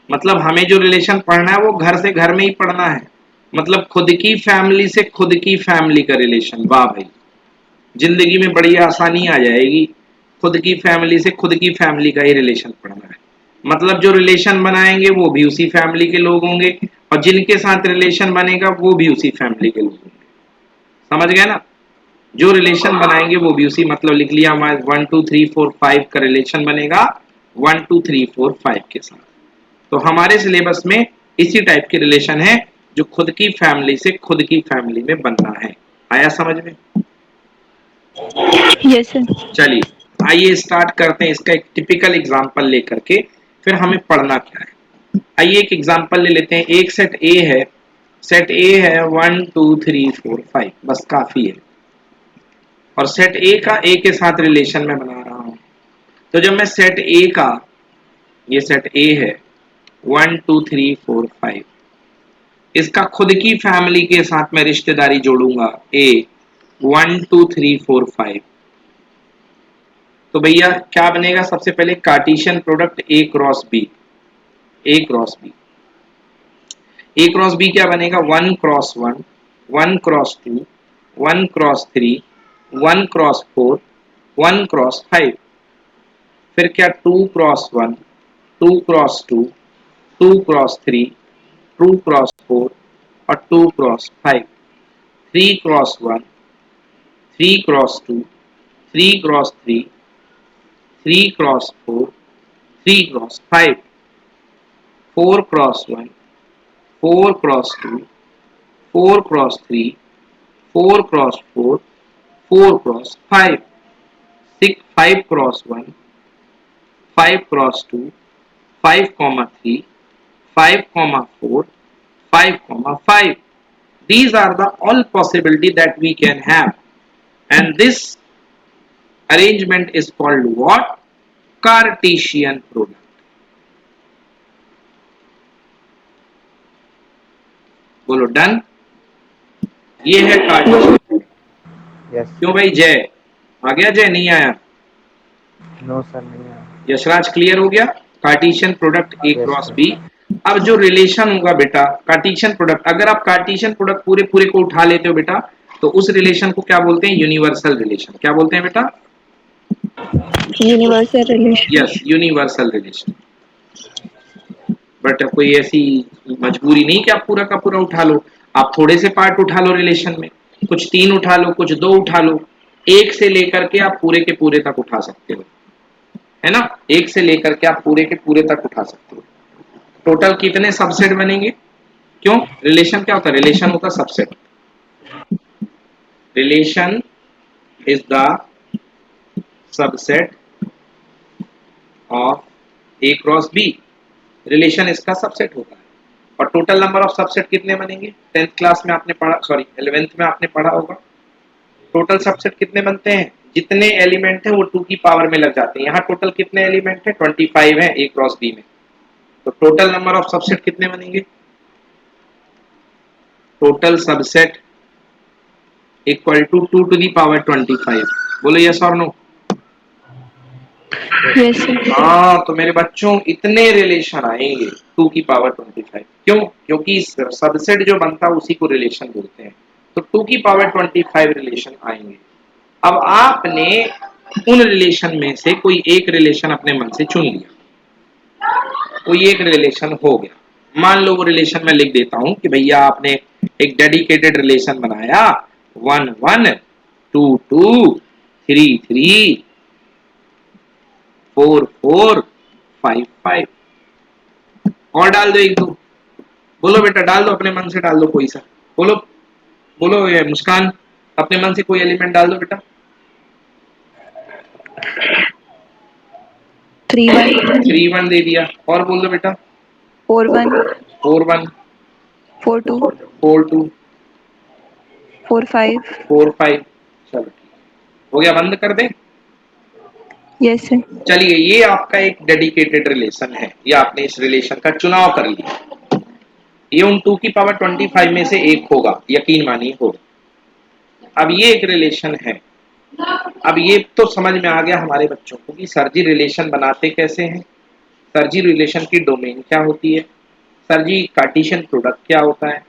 मतलब हमें जो रिलेशन पढ़ना है वो घर से घर में ही पढ़ना है। मतलब खुद की फैमिली से खुद की फैमिली का रिलेशन। वाह भाई, जिंदगी में बड़ी आसानी आ जाएगी। खुद की फैमिली से खुद की फैमिली का ही रिलेशन पढ़ना है। मतलब जो रिलेशन बनाएंगे वो भी उसी फैमिली के लोग होंगे और जिनके साथ रिलेशन बनेगा वो भी उसी फैमिली के लोग होंगे। समझ गए ना? जो रिलेशन बनाएंगे वो भी उसी, मतलब लिख लिया हमारे 1 2 3 4 5 का रिलेशन बनेगा 1 2 3 4 5 के साथ। तो हमारे सिलेबस में इसी टाइप के रिलेशन है जो खुद की फैमिली से खुद की फैमिली में बनना है। आया समझ में? Yes sir. चलिए आइए स्टार्ट करते हैं इसका एक टिपिकल एग्जांपल लेकर के, फिर हमें पढ़ना क्या है। आइए एक एग्जांपल ले लेते हैं। एक सेट ए है, सेट ए है 1 2 3 4 5, बस काफी है। और सेट ए का ए के साथ रिलेशन में बना रहा हूं। तो जब मैं सेट ए का, ये सेट ए है 1 2 3 4 5, इसका खुद की फैमिली के साथ मैं रिश्तेदारी जोड़ूंगा ए 1 2 3 4 5। तो भैया क्या बनेगा? सबसे पहले Cartesian product A cross B, A cross B. A cross B क्या बनेगा? 1 cross 1, 1 cross 2, 1 cross 3, 1 cross 4, 1 cross 5। फिर क्या? 2 क्रॉस 1, 2 क्रॉस 2, 2 क्रॉस 3, 2 क्रॉस 4 और 2 cross 5। 3 cross 1, 3 cross 2, 3 cross 3, 3 cross 4, 3 cross 5, 4 cross 1, 4 cross 2, 4 cross 3, 4 cross 4, 4 cross 5, 5 cross 1, 5 cross 2, 5 3, 5 4, 5 5। These are the all possibility that we can have, and this arrangement is called what? Cartesian product. बोलो done? ये है Cartesian. Yes. क्यों भाई जय आ गया? जय नहीं आया? नो सर नहीं आया। यशराज क्लियर हो गया? Cartesian product A yes cross sir. B. अब जो रिलेशन होगा बेटा कार्टेशियन प्रोडक्ट, अगर आप कार्टेशियन प्रोडक्ट पूरे पूरे को उठा लेते हो बेटा तो उस रिलेशन को क्या बोलते हैं? Universal relation. क्या बोलते हैं बेटा? Universal relation. Yes, universal relation. But कोई ऐसी मजबूरी नहीं कि आप पूरा का पूरा उठा लो, आप थोड़े से पार्ट उठा लो रिलेशन में, कुछ 3 उठा लो, कुछ 2 उठा लो, एक से लेकर के आप पूरे के पूरे तक उठा सकते हो, है ना? एक से लेकर के आप पूरे के पूरे तक उठा सकते हो। टोटल कितने सबसेट बनेंगे? क्यों? रिलेशन क्या होता है? रिलेशन होता है subset. Relation is the subset of A cross B. Relation इसका सबसेट होता है। और टोटल नंबर ऑफ सबसेट कितने बनेंगे? 10th क्लास में आपने पढ़ा, सॉरी 11th में आपने पढ़ा होगा। टोटल सबसेट कितने बनते हैं? जितने एलिमेंट है वो 2 की पावर में लग जाते हैं। यहाँ टोटल कितने एलिमेंट है? 25 है ए क्रॉस बी में। तो टोटल नंबर ऑफ सबसेट कितने बनेंगे? Total subset equal to 2 to the power 25। बोलो यस और नो? Yes sir. हाँ, तो मेरे बच्चों इतने रिलेशन आएंगे 2 की पावर 25। क्यों? क्योंकि सबसेट जो बनता है उसी को रिलेशन बोलते हैं। तो 2 की पावर 25 रिलेशन आएंगे। अब आपने उन रिलेशन में से कोई एक रिलेशन अपने मन से चुन लिया, कोई एक रिलेशन हो गया। मान लो वो रिलेशन मैं लिख देता हूं कि भैया आपने एक डेडिकेटेड रिलेशन बनाया 1 1 2 2 3 3 4 4 5 5। और डाल दो एक दो। बोलो बेटा, डाल दो, अपने मन से डाल दो कोई सा। बोलो बोलो ये मुस्कान, अपने मन से कोई एलिमेंट डाल दो बेटा। 3 1 3 1 दे दिया। और बोल दो बेटा। 4 1 4 1 4 2 4 2 4 5। 4 5। चलो ठीक हो गया, बंद कर दे। Yes sir. चलिए, ये आपका एक डेडिकेटेड रिलेशन है, ये आपने इस रिलेशन का चुनाव कर लिया। ये उन 2 की पावर 25 में से एक होगा, यकीन मानिए होगा। अब ये एक रिलेशन है। अब ये तो समझ में आ गया हमारे बच्चों को कि सर जी रिलेशन बनाते कैसे हैं, सर जी रिलेशन की डोमेन क्या होती है, सर जी कार्टेशियन प्रोडक्ट क्या होता है,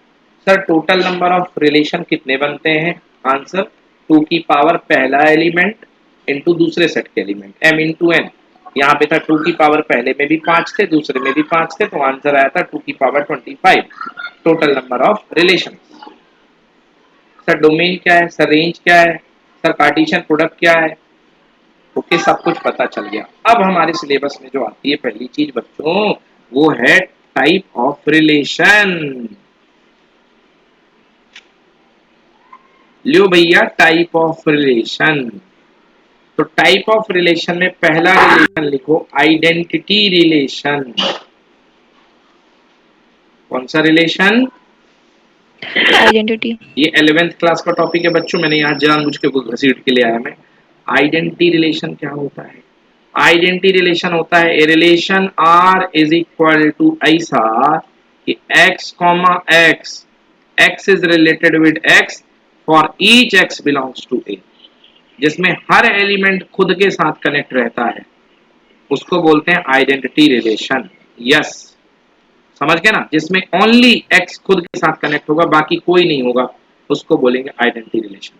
sir total number of relation कितने बनते हैं। आंसर 2 की पावर पहला एलिमेंट इंटू दूसरे सेट के एलिमेंट, m इंटू n। यहाँ पे था 2 की पावर पहले में भी 5 थे, दूसरे में भी 5 थे, तो आंसर आया था 2 की power 25 total number of relation. Sir domain क्या है, सर रेंज क्या है, सर कार्टेशियन प्रोडक्ट क्या है। ओके, सब कुछ पता चल गया। अब हमारे सिलेबस में जो आती है पहली चीज बच्चों, वो है टाइप ऑफ रिलेशन। लियो भैया, टाइप ऑफ रिलेशन। तो टाइप ऑफ रिलेशन में पहला रिलेशन लिखो आइडेंटिटी रिलेशन। कौन सा रिलेशन? आइडेंटिटी। ये 11th क्लास का टॉपिक है बच्चों, मैंने यहाँ जानबूझ के घसीट के ले आया मैं। आइडेंटिटी रिलेशन क्या होता है? आइडेंटिटी रिलेशन होता है a relation R is equal to ऐसा कि x comma x, x is related with x for each x belongs to a, जिसमें हर एलिमेंट खुद के साथ कनेक्ट रहता है, उसको बोलते हैं आइडेंटिटी रिलेशन। यस, समझ गए ना? जिसमें ओनली x खुद के साथ कनेक्ट होगा, बाकी कोई नहीं होगा, उसको बोलेंगे आइडेंटिटी रिलेशन।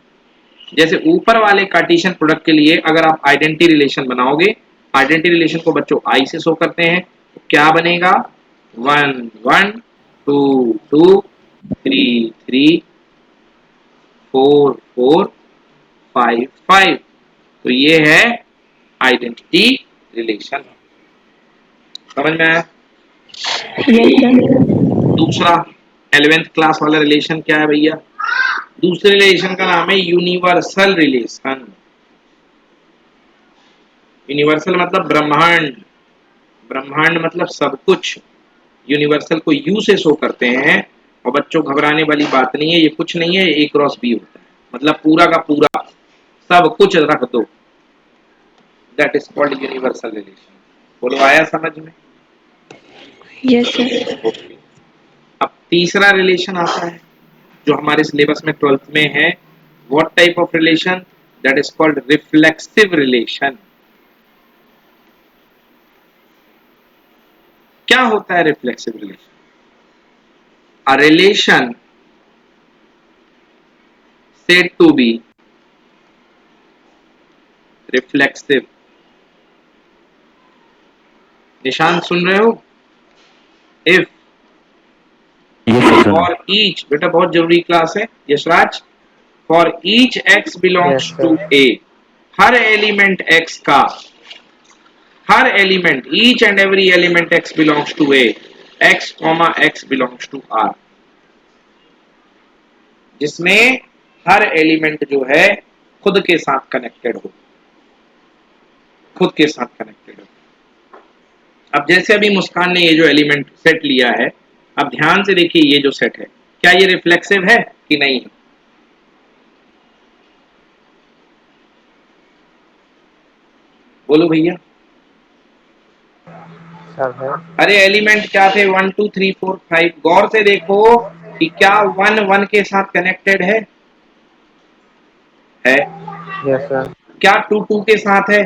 जैसे ऊपर वाले कार्टेशियन प्रोडक्ट के लिए अगर आप आइडेंटिटी रिलेशन बनाओगे, आइडेंटिटी रिलेशन को बच्चों आई से शो करते हैं, तो क्या बनेगा? 1 1 2 2 3 3 4 4 5 5। तो ये है आइडेंटिटी रिलेशन। समझ में आया? Yes sir. दूसरा 11th क्लास वाला रिलेशन क्या है भैया? दूसरे रिलेशन का नाम है यूनिवर्सल रिलेशन। यूनिवर्सल मतलब ब्रह्मांड, ब्रह्मांड मतलब सब कुछ। यूनिवर्सल को यू से शो करते हैं। और बच्चों घबराने वाली बात नहीं है, ये कुछ नहीं है, ए क्रॉस बी होता है, मतलब पूरा का पूरा सब कुछ रख दो, that is called universal relation. बोलो आया समझ में? Yes sir. ओके। अब तीसरा रिलेशन आता है जो हमारे सिलेबस में 12th में है। What type of relation? That is called reflexive relation. क्या होता है reflexive relation? A relation said to be reflexive. निशान सुन रहे हो? If यस सर सुना। for each, बेटा बहुत जरूरी क्लास है Yashraj, for each x belongs yes to sir. a, हर एलिमेंट x का, हर element, each and every element x belongs to a, x comma x belongs to r, जिसमें हर element जो है खुद के साथ कनेक्टेड हो, खुद के साथ कनेक्टेड हो। अब जैसे अभी मुस्कान ने ये जो एलिमेंट सेट लिया है, अब ध्यान से देखिए ये जो सेट है, क्या ये रिफ्लेक्सिव है कि नहीं है? बोलो भैया। सर है। अरे एलिमेंट क्या थे? 1 2 3 4 5, गौर से देखो कि क्या 1 1 के साथ कनेक्टेड है? Yes sir. क्या 2 2 के साथ है?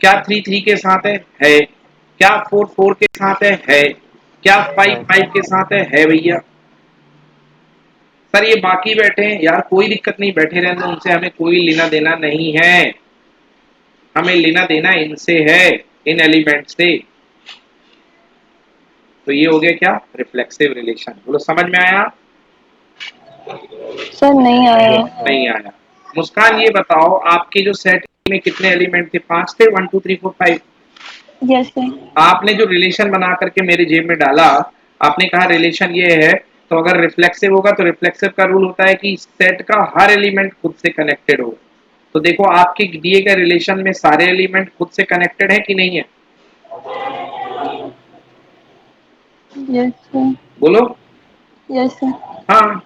क्या 3 3 के साथ है? क्या 4 4 के साथ है? क्या 5 है 5 के साथ है भैया? सर ये बाकी बैठे हैं यार, कोई दिक्कत नहीं, बैठे रहने दो, उनसे हमें कोई लेना देना नहीं है, हमें लेना देना इनसे है, इन एलिमेंट से। तो ये हो गया क्या? Reflexive relation. बोलो समझ में आया? सर नहीं आया। Yes sir. नहीं आया। मुस्कान ये बताओ, आपके जो सेट में कितने एलिमेंट थे? 5 थे, 1 2 3 4 5। Yes sir. आपने जो रिलेशन बना करके मेरे जेब में डाला, आपने कहा रिलेशन ये है, तो अगर रिफ्लेक्सिव होगा तो रिफ्लेक्सिव का रूल होता है कि सेट का हर एलिमेंट खुद से कनेक्टेड हो। तो देखो आपके दिए गए रिलेशन में सारे एलिमेंट खुद से कनेक्टेड है कि नहीं है? Yes sir. बोलो। Yes sir. हाँ,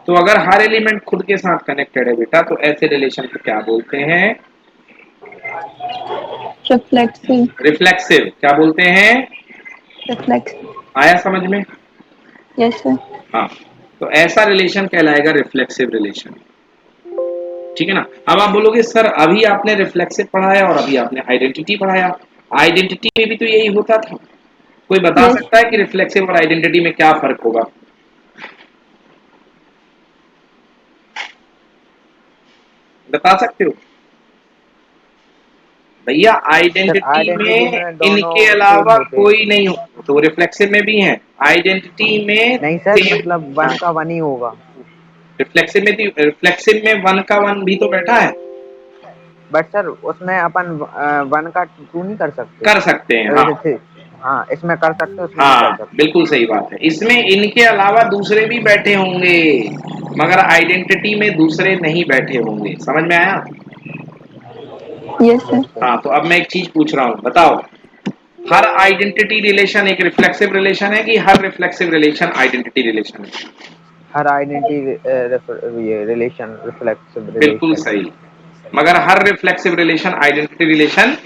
तो अगर हर एलिमेंट खुद के साथ कनेक्टेड है बेटा, तो ऐसे रिलेशन को क्या बोलते हैं? रिफ्लेक्सिव। रिफ्लेक्सिव। क्या बोलते हैं? रिफ्लेक्सिव। आया समझ में? Yes sir. हाँ, तो ऐसा रिलेशन कहलाएगा रिफ्लेक्सिव रिलेशन। ठीक है ना? अब आप बोलोगे सर अभी आपने रिफ्लेक्सिव पढ़ाया और अभी आपने आइडेंटिटी पढ़ाया, आइडेंटिटी में भी तो यही होता था। कोई बता यस। सकता है कि रिफ्लेक्सिव और आइडेंटिटी में क्या फर्क होगा? बता सकते हो भैया? सर आइडेंटिटी आइडेंटिटी में में दोनों इनके सेम अलावा होते कोई हैं। नहीं हो, तो रिफ्लेक्सिव में भी है, आइडेंटिटी में नहीं सर, सेम। मतलब हाँ, वन का वन ही होगा। रिफ्लेक्सिव में वन का वन भी तो बैठा है। बट सर उसमें अपन वन का टू नहीं कर सकते। कर सकते हैं, हाँ। जैसे थे। हाँ, इसमें कर सकते उसमें नहीं कर हाँ सकते। बिल्कुल सही बात है, इसमें इनके अलावा दूसरे भी बैठे होंगे, मगर आइडेंटिटी में दूसरे नहीं बैठे होंगे। समझ में आया? Yes sir. Yes sir. हाँ, तो अब मैं एक चीज पूछ रहा हूँ, बताओ, हर आइडेंटिटी रिलेशन एक रिफ्लेक्सिव रिलेशन है कि हर रिफ्लेक्सिव रिलेशन आइडेंटिटी रिलेशन है? हर आइडेंटिटी ये रिलेशन रिफ्लेक्सिव बिल्कुल रिलेशन है। सही। मगर हर रिफ्लेक्सिव रिलेशन आइडेंटिटी रिलेशन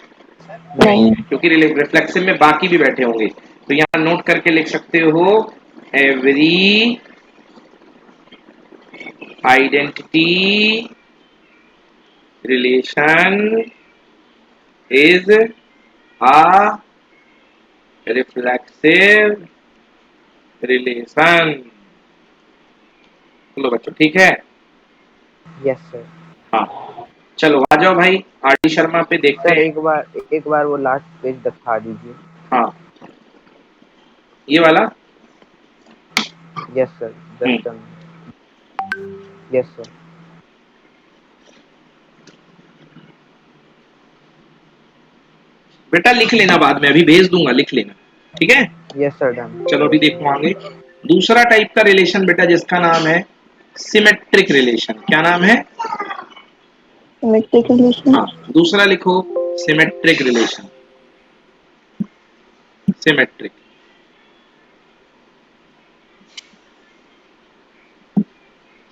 नहीं नहीं। है, क्योंकि रिफ्लेक्सिव में बाकी भी बैठे होंगे। तो यहाँ नोट करके लिख सकते हो, every identity relation is a reflexive relation. बोलो बच्चों, ठीक है? Yes sir. हाँ, चलो आ जाओ भाई, आर डी शर्मा पे देखते सर हैं। एक बार वो लास्ट पेज दिखा दीजिए। हाँ, ये वाला। Yes sir. Just yes sir. बेटा लिख लेना, बाद में अभी भेज दूंगा, लिख लेना, ठीक है? Yes sir done. चलो अभी देखो आगे। दूसरा टाइप का रिलेशन बेटा, जिसका नाम है सिमेट्रिक रिलेशन। क्या नाम है? Symmetric relation. हाँ, दूसरा लिखो, symmetric relation. Symmetric.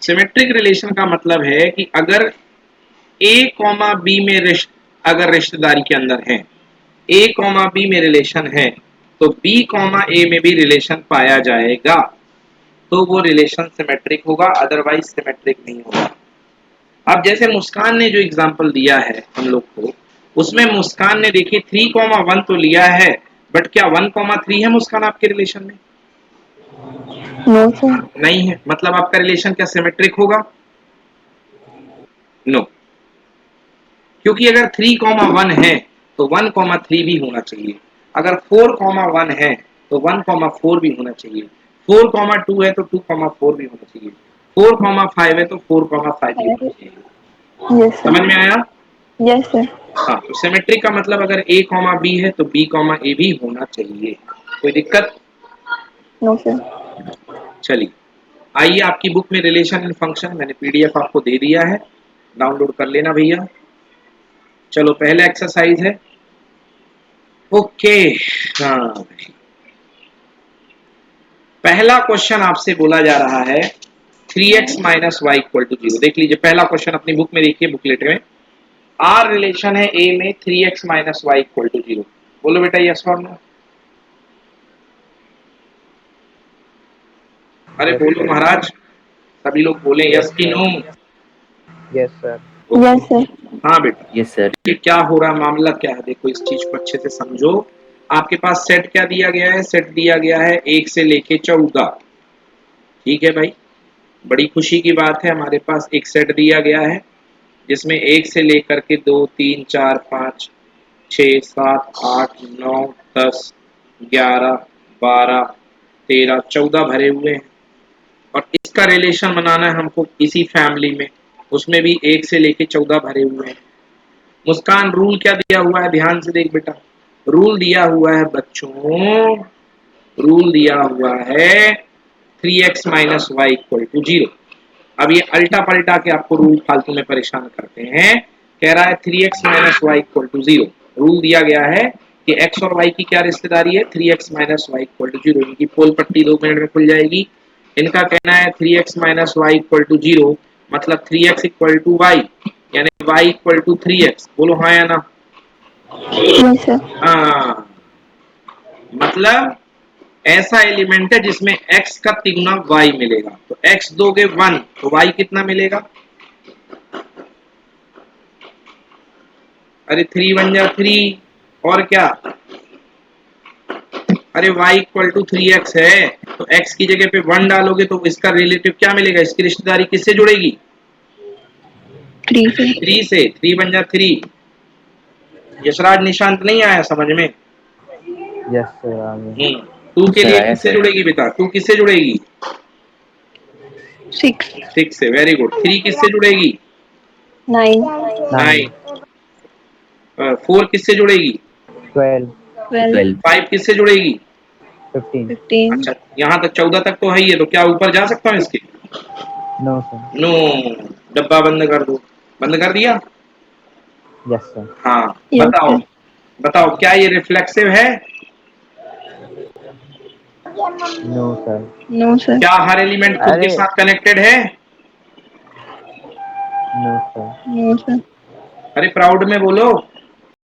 Symmetric relation का मतलब है कि अगर ए कॉमा बी में अगर रिश्तेदारी के अंदर है, ए कॉमा बी में रिलेशन है, तो बी कॉमा ए में भी रिलेशन पाया जाएगा, तो वो रिलेशन सिमेट्रिक होगा, अदरवाइज सिमेट्रिक नहीं होगा। अब जैसे मुस्कान ने जो एग्जांपल दिया है हम लोग को, उसमें मुस्कान ने देखिए 3,1 तो लिया है, बट क्या 1,3 है मुस्कान आपके रिलेशन में? No sir. नहीं है, मतलब आपका रिलेशन क्या सिमेट्रिक होगा? नो, क्योंकि अगर 3,1 है तो 1,3 भी होना चाहिए। अगर 4,1 है तो 1,4 भी होना चाहिए। 4,2 है तो 2,4 भी होना चाहिए। 4,5 है तो 4,5 भी होना चाहिए। यस समझ सर। में आया? Yes sir. हाँ, तो सिमेट्रिक का मतलब अगर A, B है तो B, A भी होना चाहिए। कोई दिक्कत? No sir. चलिए, आइए आपकी बुक में रिलेशन एंड फंक्शन मैंने पीडीएफ आपको दे दिया है, डाउनलोड कर लेना भैया। चलो पहला एक्सरसाइज है। ओके, हाँ, पहला क्वेश्चन आपसे बोला जा रहा है 3x minus Y equal to 0। देख लीजिए पहला क्वेश्चन अपनी बुक में देखिए, बुकलेट में। आर रिलेशन है ए में 3x minus Y equal to 0। बोलो बेटा यस और नो। अरे यस बोलो सर। महाराज, सभी लोग बोले यस यस की sir. No. Yes sir. Yes sir. हाँ बेटा, यस सर। ये क्या हो रहा है, मामला क्या है, देखो इस चीज को अच्छे से समझो। आपके पास सेट क्या दिया गया है? सेट दिया गया है 1 से लेके 14। ठीक है भाई, बड़ी खुशी की बात है, हमारे पास एक सेट दिया गया है जिसमें 1 से लेकर के 2, 3, 4, 5, 6, 7, 8, 9, 10, 11, 12, 13, 14 भरे हुए हैं। और इसका रिलेशन बनाना है हमको इसी फैमिली में, उसमें भी 1 से लेके 14 भरे हुए हैं। मुस्कान, रूल क्या दिया हुआ है? ध्यान से देख बेटा, रूल दिया हुआ है बच्चों, रूल दिया हुआ है 3x minus Y equal to 0। अब ये अल्टा पलटा के आपको रूल फालतू में परेशान करते हैं। कह रहा है 3x minus Y equal to 0। Rule दिया गया है कि x और y की क्या रिश्तेदारी है? 3x minus Y equal to 0। इनकी पोल पट्टी 2 मिनट में खुल जाएगी। इनका कहना है 3x minus Y equal to 0 मतलब 3x इक्वल टू वाई, यानी y इक्वल टू 3x। बोलो हाँ या ना? Yes sir. हाँ, मतलब ऐसा एलिमेंट है जिसमें x का तिगुना y मिलेगा। तो x दोगे 1 तो y कितना मिलेगा? अरे 3 1 जा 3, और क्या? अरे y इक्वल टू 3x है, तो x की जगह पे 1 डालोगे तो इसका रिलेटिव क्या मिलेगा? इसकी रिश्तेदारी किससे जुड़ेगी? 3 से। 3 से। 3 1 जा 3। यशराज निशांत नहीं आया समझ में? यस सर आगे। 2 के सर लिए आया किससे सर। जुड़ेगी बेटा? 2 किससे जुड़ेगी? 6। 6 से। Very good. 3 किससे जुड़ेगी? 9। 9। 9। 4 किससे जुड़ेगी? 12। 12। 12। 5 किससे जुड़ेगी? 15। 15। अच्छा, यहाँ तक 14 तक तो है ही है, तो क्या ऊपर जा सकता हूँ इसके? No sir. नो, डब्बा बंद कर दो। बंद कर दिया? Yes sir. हाँ, यस बताओ, सर। बताओ क्या ये रिफ्लेक्सिव है? No sir. No sir. क्या हर एलिमेंट खुद के अरे साथ कनेक्टेड है? No sir. No sir. अरे प्राउड में बोलो।